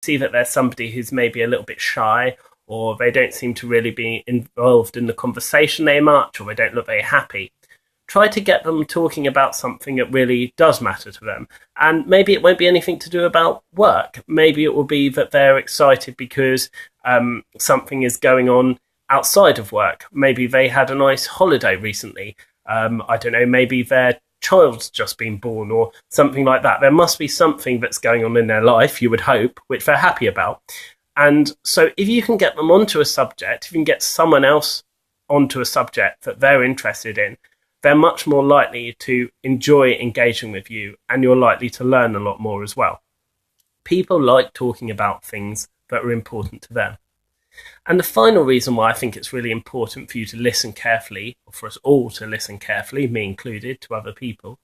see that there's somebody who's maybe a little bit shy, or they don't seem to really be involved in the conversation very much, or they don't look very happy, try to get them talking about something that really does matter to them. And maybe it won't be anything to do about work. Maybe it will be that they're excited because something is going on outside of work. Maybe they had a nice holiday recently. I don't know, maybe their child's just been born or something like that. There must be something that's going on in their life, you would hope, which they're happy about. And so if you can get them onto a subject, if you can get someone else onto a subject that they're interested in, they're much more likely to enjoy engaging with you, and you're likely to learn a lot more as well. People like talking about things that are important to them. And the final reason why I think it's really important for you to listen carefully, or for us all to listen carefully, me included, to other people,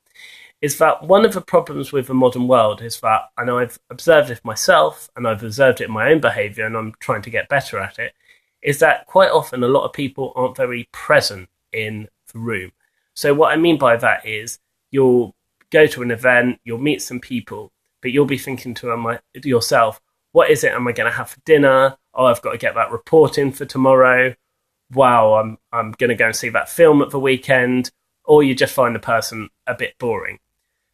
is that one of the problems with the modern world is that, and I've observed it myself, and I've observed it in my own behaviour, and I'm trying to get better at it, is that quite often a lot of people aren't very present in the room. So what I mean by that is you'll go to an event, you'll meet some people, but you'll be thinking to yourself, what is it am I going to have for dinner? Oh, I've got to get that report in for tomorrow. Wow, I'm going to go and see that film at the weekend. Or you just find the person a bit boring.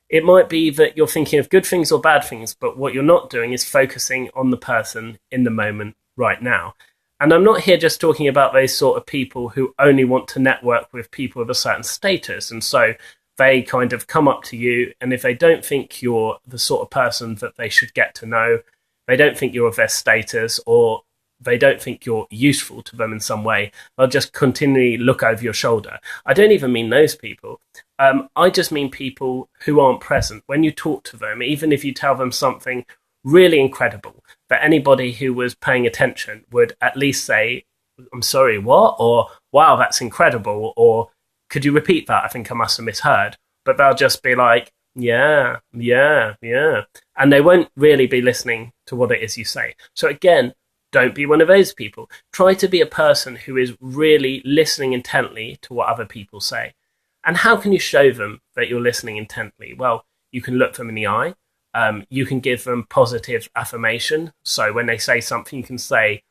It might be that you're thinking of good things or bad things, but what you're not doing is focusing on the person in the moment right now. And I'm not here just talking about those sort of people who only want to network with people of a certain status. And so they kind of come up to you, and if they don't think you're the sort of person that they should get to know, they don't think you're of their status, or they don't think you're useful to them in some way, they'll just continually look over your shoulder. I don't even mean those people. I just mean people who aren't present. When you talk to them, even if you tell them something really incredible, that anybody who was paying attention would at least say, I'm sorry, what? Or, wow, that's incredible. Or, could you repeat that? I think I must have misheard. But they'll just be like, yeah. And they won't really be listening to what it is you say. So again, don't be one of those people. Try to be a person who is really listening intently to what other people say. And how can you show them that you're listening intently? Well, you can look them in the eye. You can give them positive affirmation. So when they say something, you can say,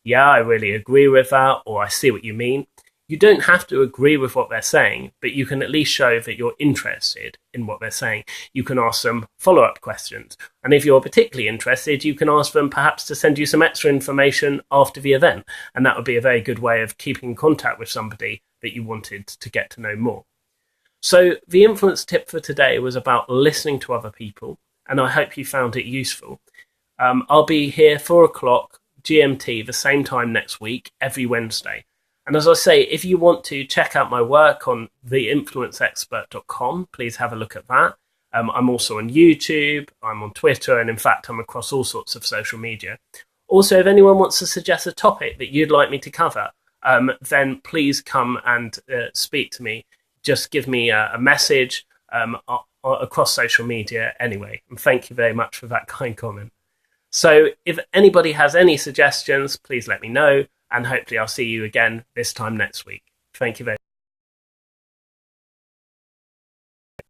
yeah, I really agree with that, or I see what you mean. You don't have to agree with what they're saying, but you can at least show that you're interested in what they're saying. You can ask them follow-up questions. And if you're particularly interested, you can ask them perhaps to send you some extra information after the event. And that would be a very good way of keeping in contact with somebody that you wanted to get to know more. So the influence tip for today was about listening to other people, and I hope you found it useful. I'll be here 4 o'clock GMT, the same time next week, every Wednesday. And as I say, if you want to check out my work on theinfluenceexpert.com, please have a look at that. I'm also on YouTube, I'm on Twitter, and in fact, I'm across all sorts of social media. Also, if anyone wants to suggest a topic that you'd like me to cover, then please come and speak to me. Just give me a message across social media anyway. And thank you very much for that kind comment. So if anybody has any suggestions, please let me know. And hopefully I'll see you again this time next week. Thank you very much.